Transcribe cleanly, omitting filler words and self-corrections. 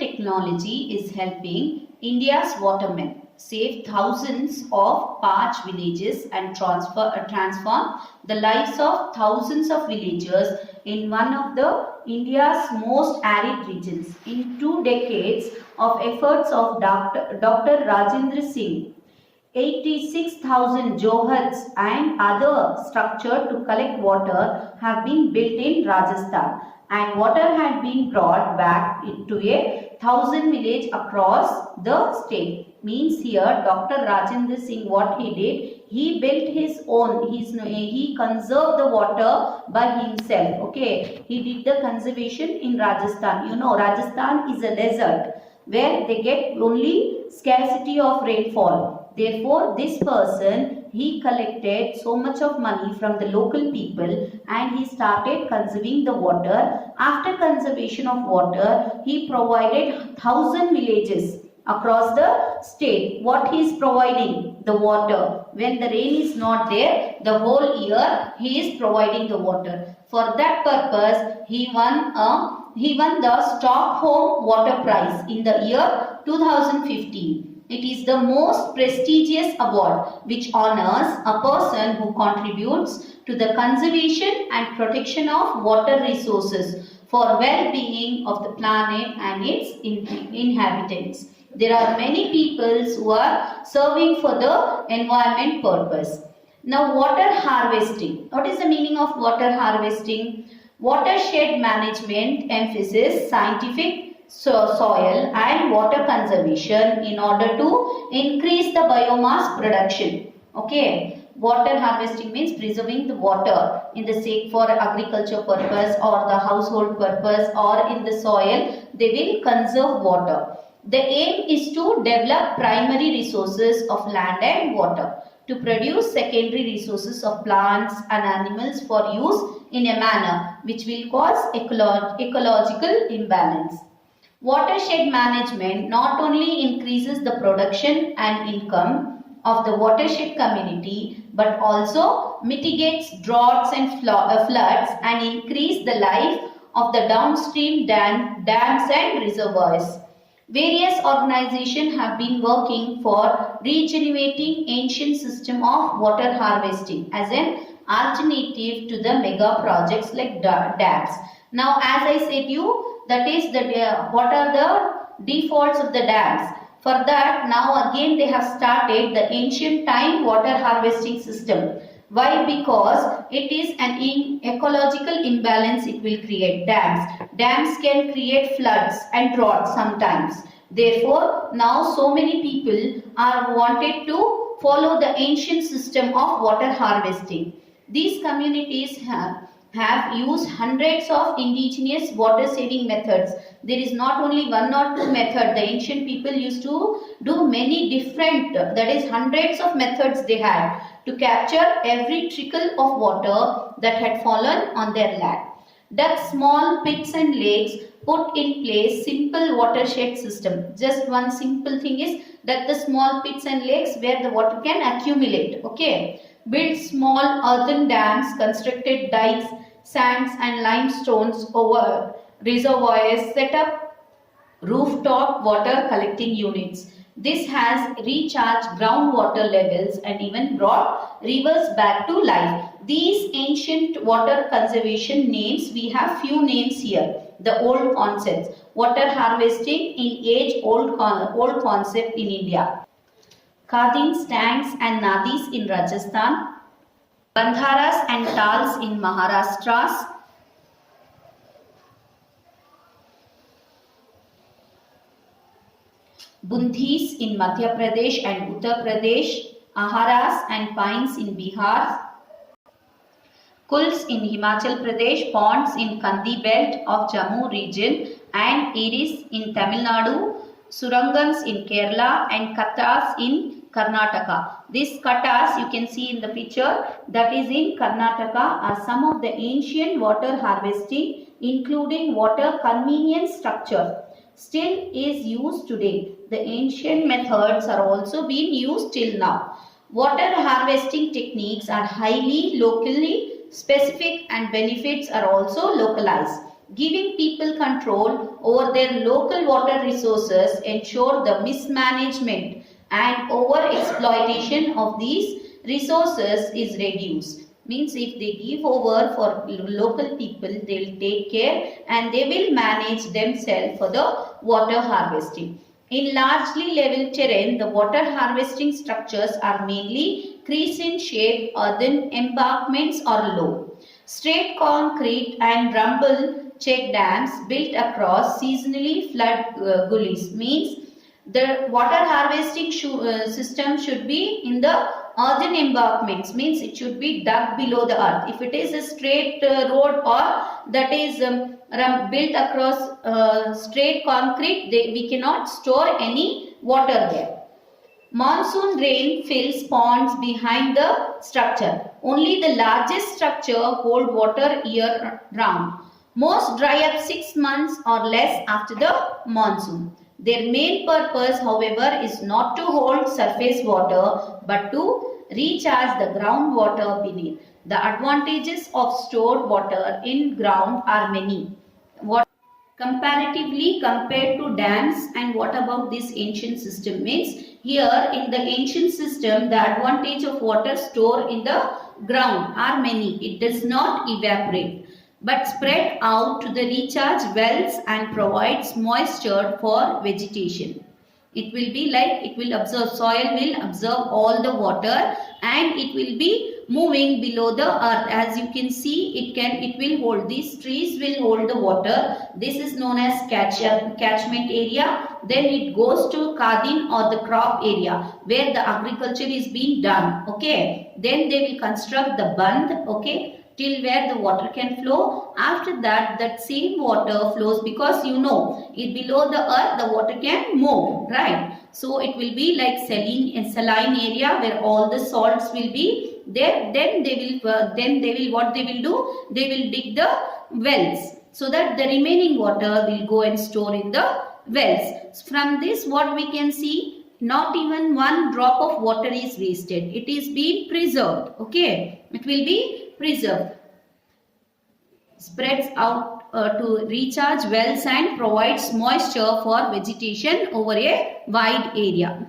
technology is helping India's watermen save thousands of parched villages and transform the lives of thousands of villagers in one of the India's most arid regions. In 2 decades of efforts of Dr. Rajendra Singh, 86,000 johats and other structures to collect water have been built in Rajasthan, and water had been brought back to a 1,000 village across the state. Means here Dr. Rajendra Singh, what he did, he built his own, he conserved the water by himself. Okay, he did the conservation in Rajasthan. You know, Rajasthan is a desert where they get only scarcity of rainfall. Therefore, this person, he collected so much of money from the local people and he started conserving the water. After conservation of water, he provided 1,000 villages across the state. What he is providing? The water. When the rain is not there, the whole year he is providing the water. For that purpose, he won the Stockholm Water Prize in the year 2015. It is the most prestigious award which honors a person who contributes to the conservation and protection of water resources for well-being of the planet and its inhabitants. There are many peoples who are serving for the environment purpose. Now, water harvesting. What is the meaning of water harvesting? Watershed management emphasizes scientific soil and water conservation in order to increase the biomass production. Okay, water harvesting means preserving the water in the sake for agriculture purpose or the household purpose or in the soil. They will conserve water. The aim is to develop primary resources of land and water, to produce secondary resources of plants and animals for use in a manner which will cause ecological imbalance. Watershed management not only increases the production and income of the watershed community but also mitigates droughts and floods and increase the life of the downstream dams and reservoirs. Various organizations have been working for regenerating ancient system of water harvesting as an alternative to the mega projects like dams. Now, as I said you, that is what are the defaults of the dams. For that, now again they have started the ancient time water harvesting system. Why? Because it is an ecological imbalance it will create. Dams can create floods and droughts sometimes. Therefore, now so many people are wanted to follow the ancient system of water harvesting. These communities have used hundreds of indigenous water saving methods. There is not only one or two methods. The ancient people used to do many different, that is hundreds of methods they had to capture every trickle of water that had fallen on their land. Dug small pits and lakes, put in place simple watershed system. Just one simple thing is that the small pits and lakes where the water can accumulate. Okay. Built small earthen dams, constructed dikes, sands and limestones over reservoirs, set up rooftop water collecting units. This has recharged groundwater levels and even brought rivers back to life. These ancient water conservation names, we have few names here. The old concepts. Water harvesting in age-old concept in India. Khadins, tanks and nadis in Rajasthan. Bandharas and tals in Maharashtra. Bundhis in Madhya Pradesh and Uttar Pradesh, Aharas and pines in Bihar, Kuls in Himachal Pradesh, ponds in Kandi belt of Jammu region and Eris in Tamil Nadu, Surangans in Kerala and Kattas in Karnataka. These Kattas you can see in the picture that is in Karnataka are some of the ancient water harvesting including water convenience structure. Still is used today. The ancient methods are also being used till now. Water harvesting techniques are highly locally specific and benefits are also localized. Giving people control over their local water resources ensure the mismanagement and over exploitation of these resources is reduced. Means if they give over for local people, they will take care and they will manage themselves for the water harvesting. In largely level terrain, the water harvesting structures are mainly crescent shaped earthen embankments or low. Straight concrete and rumble check dams built across seasonally flood gullies means the water harvesting system should be in the earthen embankments, means it should be dug below the earth. If it is a straight road or that is built across straight concrete, we cannot store any water there. Monsoon rain fills ponds behind the structure. Only the largest structure hold water year round. Most dry up 6 months or less after the monsoon. Their main purpose, however, is not to hold surface water but to recharge the groundwater beneath. The advantages of stored water in ground are many. What comparatively compared to dams, and what about this ancient system? Means here in the ancient system the advantage of water stored in the ground are many. It does not evaporate but spread out to the recharge wells and provides moisture for vegetation. It will be like it will absorb, soil will absorb all the water and it will be moving below the earth. As you can see, it will hold, these trees will hold the water. This is known as catchment area. Then it goes to Kadin or the crop area where the agriculture is being done. Okay. Then they will construct the bandh. Okay, till where the water can flow. After that, that same water flows, because you know it below the earth the water can move, right? So it will be like saline area where all the salts will be there. Then they will what they will do, they will dig the wells so that the remaining water will go and store in the wells. From this what we can see, not even one drop of water is wasted. It is being preserved. Okay, it will be preserved, spreads out to recharge wells and provides moisture for vegetation over a wide area.